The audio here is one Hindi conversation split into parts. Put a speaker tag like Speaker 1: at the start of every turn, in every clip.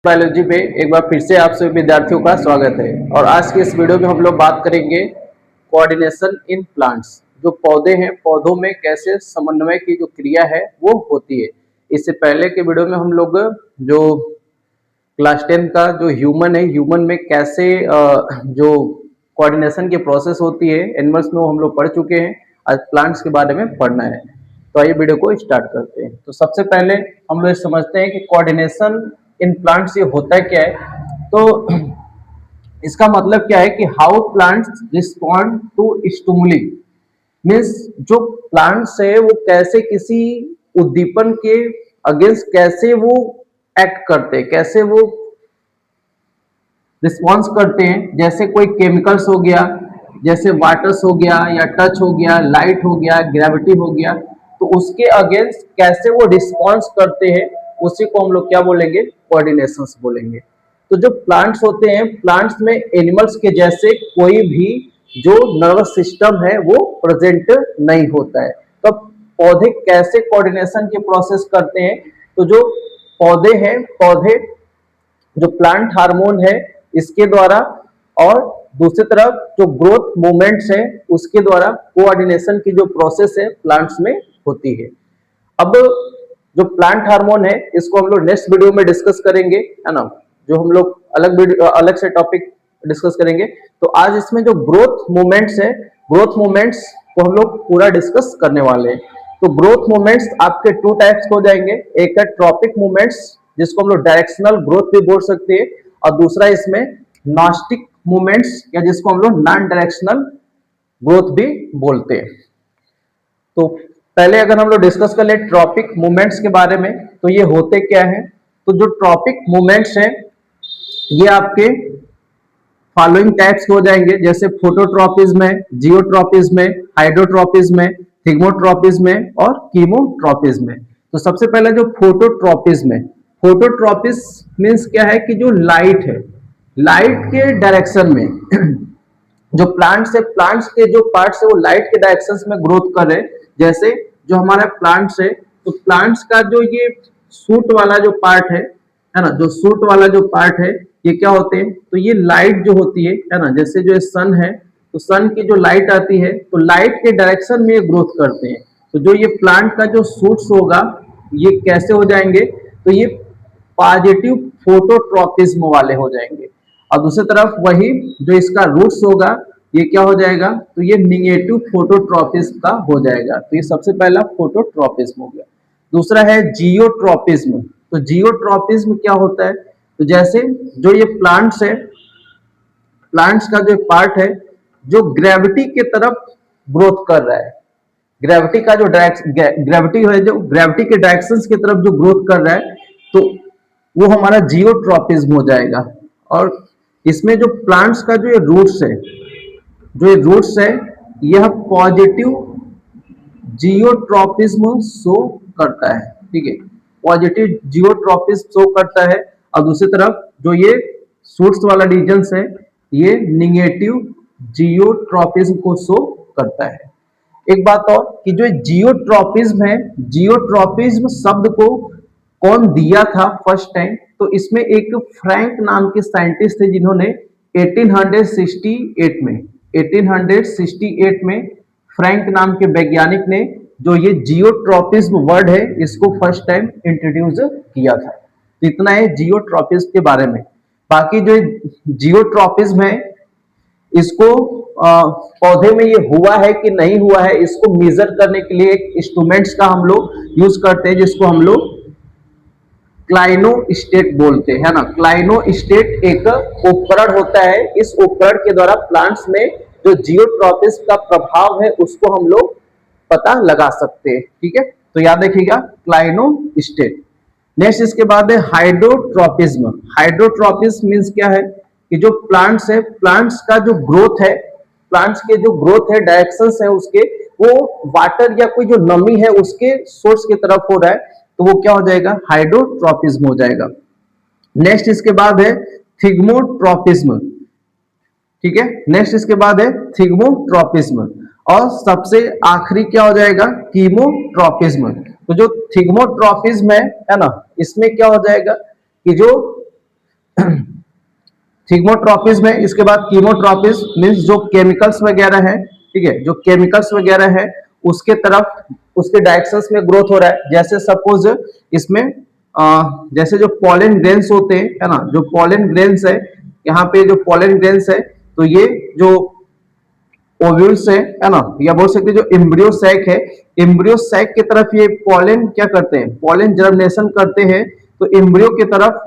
Speaker 1: बायोलॉजी पे एक बार फिर से आप सभी विद्यार्थियों का स्वागत है। और आज के इस वीडियो में हम लोग बात करेंगे कोऑर्डिनेशन इन प्लांट्स। जो पौधे हैं, पौधों में कैसे समन्वय की जो क्रिया है वो होती है। इससे पहले के वीडियो में हम लोग जो क्लास 10 का जो ह्यूमन है, ह्यूमन में कैसे जो कोऑर्डिनेशन की प्रोसेस होती है एनिमल्स में, वो हम लोग पढ़ चुके हैं। आज प्लांट्स के बारे में पढ़ना है, तो आइए वीडियो को स्टार्ट करते हैं। तो सबसे पहले हम लोग समझते हैं कि कोऑर्डिनेशन इन प्लांट्स ये होता है क्या है। तो इसका मतलब क्या है कि how plants respond to stimuli, means जो प्लांट्स है वो कैसे किसी उद्दीपन के अगेंस्ट कैसे वो एक्ट करते हैं, कैसे वो रिस्पॉन्स करते हैं। जैसे कोई केमिकल्स हो गया, जैसे वाटर्स हो गया, या टच हो गया, लाइट हो गया, ग्रेविटी हो गया, तो उसके अगेंस्ट कैसे वो रिस्पॉन्स करते हैं, उसी को हम लोग क्या बोलेंगे, कोऑर्डिनेशंस बोलेंगे। तो जो प्लांट्स होते हैं, प्लांट्स में एनिमल्स के जैसे कोई भी जो नर्वस सिस्टम है वो प्रेजेंट नहीं होता है। तो पौधे कैसे कोऑर्डिनेशन के प्रोसेस करते हैं, तो जो पौधे हैं, पौधे जो प्लांट हार्मोन है इसके द्वारा, और दूसरी तरफ जो ग्रोथ मूवमेंट्स है उसके द्वारा कोऑर्डिनेशन की जो प्रोसेस है प्लांट्स में होती है। अब जो प्लांट हार्मोन है इसको हम लोग नेक्स्ट वीडियो में डिस्कस करेंगे, है ना, जो हम लोग अलग से टॉपिक डिस्कस करेंगे। तो आज इसमें जो ग्रोथ मूवमेंट्स है, ग्रोथ मूवमेंट्स को हम लोग पूरा डिस्कस करने वाले हैं। तो ग्रोथ मूवमेंट्स आपके टू टाइप्स हो जाएंगे, एक है ट्रॉपिक मूवमेंट्स जिसको हम लोग डायरेक्शनल ग्रोथ भी बोल सकते हैं, और दूसरा इसमें नॉस्टिक मूवमेंट्स या जिसको हम लोग नॉन डायरेक्शनल ग्रोथ भी बोलते हैं। तो पहले अगर हम लोग डिस्कस कर ले ट्रॉपिक मूवमेंट्स के बारे में, तो ये होते क्या है। तो जो ट्रॉपिक मूवमेंट्स हैं ये आपके फॉलोइंग टाइप्स हो जाएंगे, जैसे फोटोट्रॉपिज्म है, जियोट्रॉपिज्म है, हाइड्रोट्रॉपिज्म है, थिग्मोट्रॉपिज्म है और कीमोट्रॉपिज्म है। तो सबसे पहले जो फोटोट्रॉपिज्म है, फोटोट्रॉपिज्म मीन्स क्या है कि जो लाइट है, लाइट के डायरेक्शन में जो प्लांट्स है, प्लांट्स के जो पार्ट्स है वो लाइट के डायरेक्शंस में ग्रोथ कर रहे हैं। जैसे जो हमारा प्लांट्स है, तो प्लांट्स का जो ये सूट वाला जो पार्ट है ना, जो सूट वाला जो पार्ट है, ये क्या होते हैं, तो ये लाइट जो होती है ना, जैसे जो सन है, तो सन की जो लाइट आती है तो लाइट के डायरेक्शन में ये ग्रोथ करते हैं। तो जो ये प्लांट का जो सूट्स होगा ये कैसे हो जाएंगे, तो ये पॉजिटिव फोटोट्रॉपिज्म वाले हो जाएंगे। और दूसरी तरफ वही जो इसका रूट्स होगा ये क्या हो जाएगा, तो ये निगेटिव फोटोट्रॉपिज्म का हो जाएगा। तो ये सबसे पहला फोटोट्रॉपिज्म हो गया। दूसरा है जियोट्रॉपिज्म। तो जियोट्रॉपिज्म क्या होता है, तो जैसे जो ये प्लांट्स है, प्लांट्स का जो पार्ट है जो ग्रेविटी के तरफ ग्रोथ कर रहा है, ग्रेविटी का जो ग्रेविटी है, जो ग्रेविटी के डायरेक्शंस की तरफ जो ग्रोथ कर रहा है, तो वो हमारा जियोट्रॉपिज्म हो जाएगा। और इसमें जो प्लांट्स का जो ये रूट्स है, जो ये रूट्स है, यह पॉजिटिव जियोट्रॉपिज्म शो करता है, ठीक है, पॉजिटिव जियोट्रॉपिज्म शो करता है। और दूसरी तरफ जो ये सूट्स वाला रीजन है ये निगेटिव जियोट्रॉपिज्म को शो करता है। एक बात और कि जो जियोट्रॉपिज्म है, जियोट्रॉपिज्म शब्द को कौन दिया था फर्स्ट टाइम, तो इसमें एक फ्रैंक नाम के साइंटिस्ट थे जिन्होंने 1868 में फ्रैंक नाम के वैज्ञानिक ने जो ये जियोट्रॉपिज्म वर्ड है इसको फर्स्ट टाइम इंट्रोड्यूस किया था। इतना है जियोट्रॉपिज्म के बारे में। बाकी जो जियोट्रॉपिज्म है इसको पौधे में ये हुआ है कि नहीं हुआ है, इसको मेजर करने के लिए एक इंस्ट्रूमेंट्स का हम लोग यूज करते हैं जिसको हम लोग क्लाइनोस्टेट बोलते हैं, ना। क्लाइनोस्टेट एक उपकरण होता है, इस उपकरण के द्वारा प्लांट्स में जो जियोट्रॉपिज्म का प्रभाव है उसको हम लोग पता लगा सकते हैं, ठीक है। तो याद रखिएगा क्लाइनोस्टेट। नेक्स्ट इसके बाद है हाइड्रोट्रॉपिज्म। हाइड्रोट्रॉपिज्म मींस क्या है कि जो प्लांट्स है, प्लांट्स का जो ग्रोथ है, प्लांट्स के जो ग्रोथ है, डायरेक्शंस है उसके, वो वाटर या कोई जो नमी है उसके सोर्स की तरफ हो रहा है, तो वो क्या हो जाएगा, हाइड्रोट्रॉपिज्म हो जाएगा। नेक्स्ट इसके बाद है थिग्मोट्रॉपिज्म, ठीक है। नेक्स्ट इसके बाद है थिग्मोट्रॉपिज्म, और सबसे आखिरी क्या हो जाएगा, कीमोट्रॉपिज्म। तो जो थिग्मोट्रॉपिज्म है ना, इसमें क्या हो जाएगा कि जो थिग्मोट्रॉपिस में, इसके बाद कीमोट्रॉपिस मीन्स जो केमिकल्स वगैरह है, ठीक है, जो केमिकल्स वगैरह है उसके तरफ, उसके डायरेक्शंस में ग्रोथ हो रहा है। जैसे सपोज इसमें जैसे जो पॉलन ग्रेन्स होते हैं, है ना, जो पॉलन ग्रेन्स है, यहाँ पे जो पॉलन ग्रेन्स है, तो ये जो ओव्यूल्स है ना, या बोल सकते जो एम्ब्रियो सैक है, एम्ब्रियो सैक की तरफ ये पॉलन क्या करते हैं, पॉलन जर्मिनेशन करते हैं, तो एम्ब्रियो की तरफ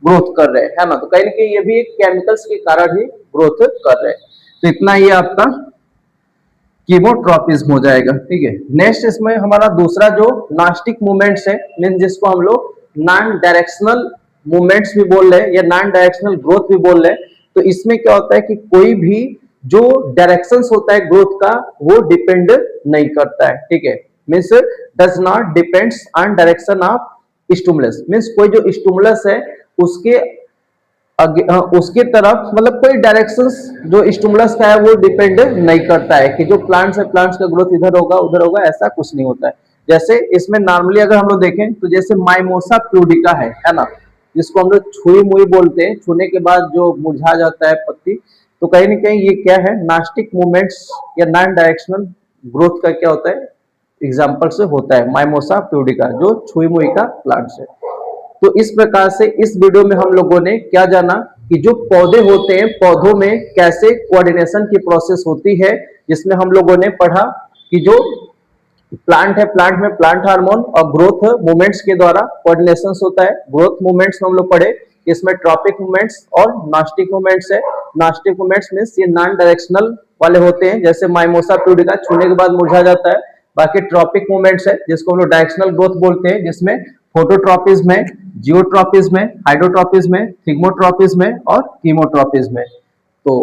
Speaker 1: ग्रोथ कर रहे हैं, है ना। तो कहीं ना कहीं ये भी एक केमिकल्स के कारण ही ग्रोथ कर रहे हैं। तो इतना ये आपका कीमोट्रॉपिज्म हो जाएगा, ठीक है। नेक्स्ट इसमें हमारा दूसरा जो नास्टिक मूवमेंट्स है, मीन जिसको हम लोग नॉन डायरेक्शनल मूवमेंट्स भी बोल रहे हैं या नॉन डायरेक्शनल ग्रोथ भी बोल रहे हैं। तो इसमें क्या होता है कि कोई भी जो डायरेक्शंस होता है ग्रोथ का वो डिपेंड नहीं करता है, ठीक है, means does not depends on direction of stimulus, means कोई जो स्टिमुलस है उसके उसके तरफ, मतलब कोई डायरेक्शंस जो स्टिमुलस का है वो डिपेंड नहीं करता है कि जो प्लांट्स है, प्लांट्स का ग्रोथ इधर होगा उधर होगा, ऐसा कुछ नहीं होता है। जैसे इसमें नॉर्मली अगर हम लोग देखें तो जैसे माइमोसा प्यूडिका है ना, जिसको हम लोग छुई मुई बोलते हैं, छूने के बाद जो मुरझा जाता है पत्ती, तो कहीं ना कहीं ये क्या है, नास्टिक मूवमेंट्स या नॉन डायरेक्शनल ग्रोथ का क्या होता है, एग्जाम्पल से होता है माइमोसा प्यूडिका, जो छुई मुई का प्लांट्स है। तो इस प्रकार से इस वीडियो में हम लोगों ने क्या जाना कि जो पौधे होते हैं, पौधों में कैसे कोऑर्डिनेशन की प्रोसेस होती है, जिसमें हम लोगों ने पढ़ा कि जो प्लांट है, प्लांट में प्लांट हार्मोन और ग्रोथ मूवमेंट्स के द्वारा कोऑर्डिनेशन होता है। ग्रोथ मूवमेंट्स में हम लोग पढ़े, इसमें ट्रॉपिक मूवमेंट्स और नास्टिक मूवमेंट्स है। नास्टिक मूवमेंट्स मींस ये नॉन डायरेक्शनल वाले होते हैं, जैसे माइमोसा प्यूडिका छूने के बाद मुरझा जाता है। बाकी ट्रॉपिक मूवमेंट्स है जिसको हम लोग डायरेक्शनल ग्रोथ बोलते हैं, जिसमें फोटोट्रॉपिज्म में, जियोट्रॉपिज्म में, हाइड्रोट्रॉपिज्म में, थिग्मोट्रॉपिज्म में और कीमोट्रॉपिज्म में। तो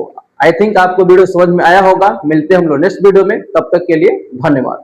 Speaker 1: आई थिंक आपको वीडियो समझ में आया होगा। मिलते हैं हम लोग नेक्स्ट वीडियो में, तब तक के लिए धन्यवाद।